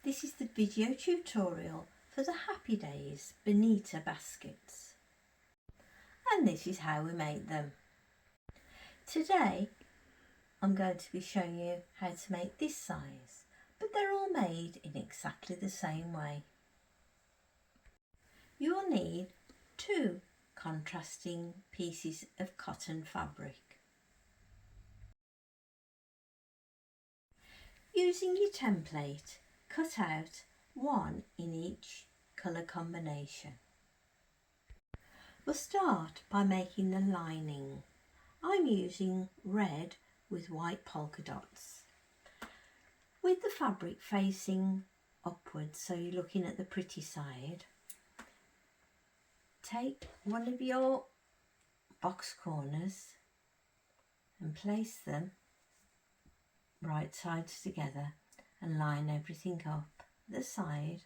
This is the video tutorial for the Happy Days BENITA baskets, and this is how we make them. Today I'm going to be showing you how to make this size, but they're all made in exactly the same way. You will need 2 contrasting pieces of cotton fabric. Using your template, cut out 1 in each colour combination. We'll start by making the lining. I'm using red with white polka dots. With the fabric facing upwards, so you're looking at the pretty side, take one of your box corners and place them right sides together and line everything up at the side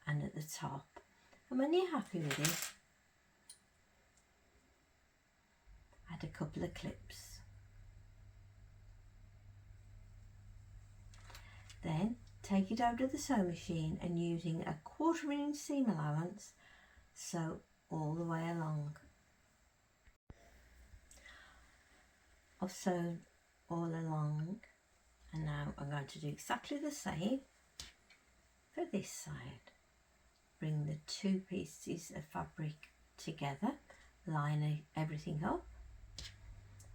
and at the top. And when you're happy with it, add a couple of clips. Then take it over to the sewing machine and using a 1/4 inch seam allowance, sew all the way along. I've sewn all along, and now I'm going to do exactly the same for this side. Bring the 2 pieces of fabric together, line everything up,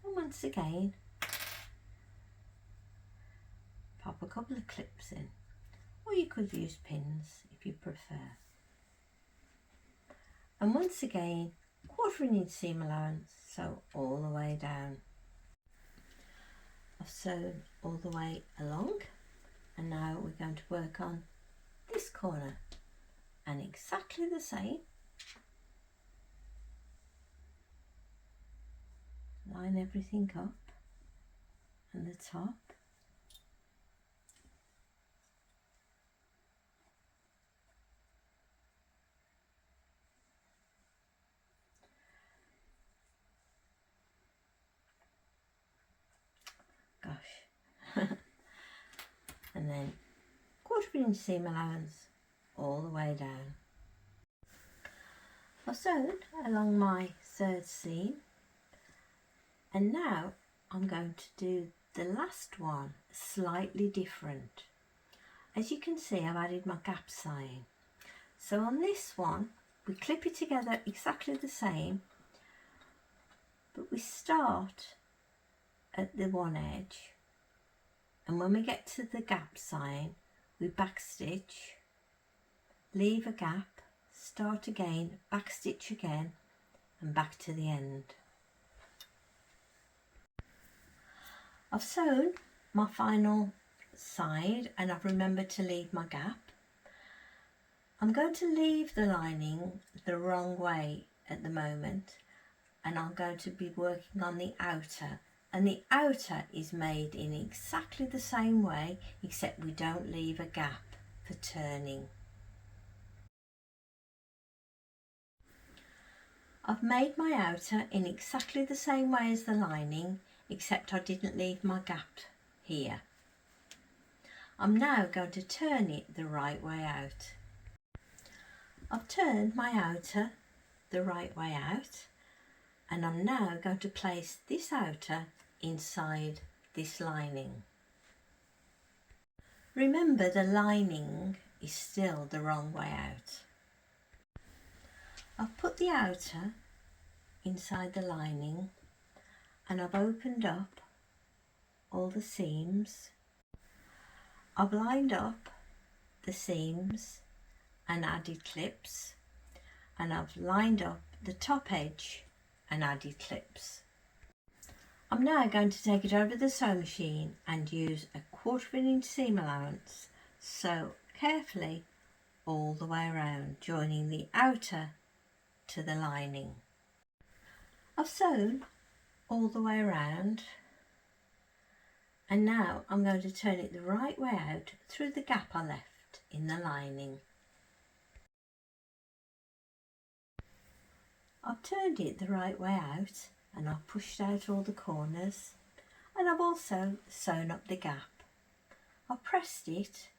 and once again pop a couple of clips in, or you could use pins if you prefer. And once again 1/4 inch seam allowance, sew all the way down. I've sewn all the way along, and now we're going to work on this corner, and exactly the same. Line everything up and the top. And then 1/4 inch seam allowance all the way down. I've sewn along my 3rd seam, and now I'm going to do the last one slightly different. As you can see, I've added my gap sewing. So on this one we clip it together exactly the same, but we start at the one edge, and when we get to the gap sign we backstitch, leave a gap, start again, backstitch again, and back to the end. I've sewn my final side and I've remembered to leave my gap. I'm going to leave the lining the wrong way at the moment, and I'm going to be working on the outer. And the outer is made in exactly the same way, except we don't leave a gap for turning. I've made my outer in exactly the same way as the lining, except I didn't leave my gap here. I'm now going to turn it the right way out. I've turned my outer the right way out, and I'm now going to place this outer inside this lining. Remember, the lining is still the wrong way out. I've put the outer inside the lining, and I've opened up all the seams. I've lined up the seams and added clips, and I've lined up the top edge and added clips. I'm now going to take it over to the sewing machine and use a 1/4 inch seam allowance, sew carefully all the way around, joining the outer to the lining. I've sewn all the way around, and now I'm going to turn it the right way out through the gap I left in the lining. I've turned it the right way out, and I've pushed out all the corners, and I've also sewn up the gap. I've pressed it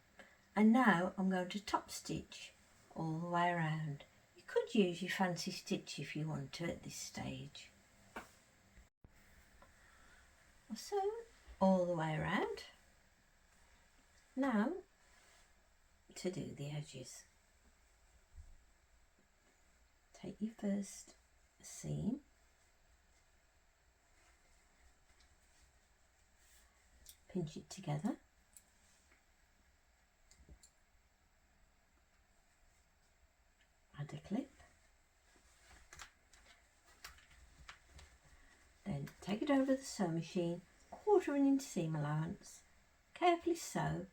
And now I'm going to top stitch all the way around. You could use your fancy stitch if you want to at this stage. So all the way around. Now to do the edges. Take your first seam, pinch it together, add a clip, then take it over the sewing machine, 1/4 inch seam allowance, carefully sew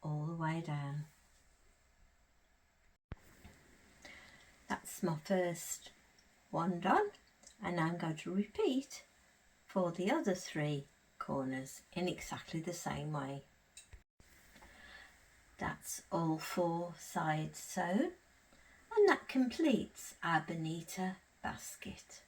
all the way down. That's my first one done, and I'm going to repeat for the other 3 corners in exactly the same way. That's all 4 sides sewn, and that completes our BENITA basket.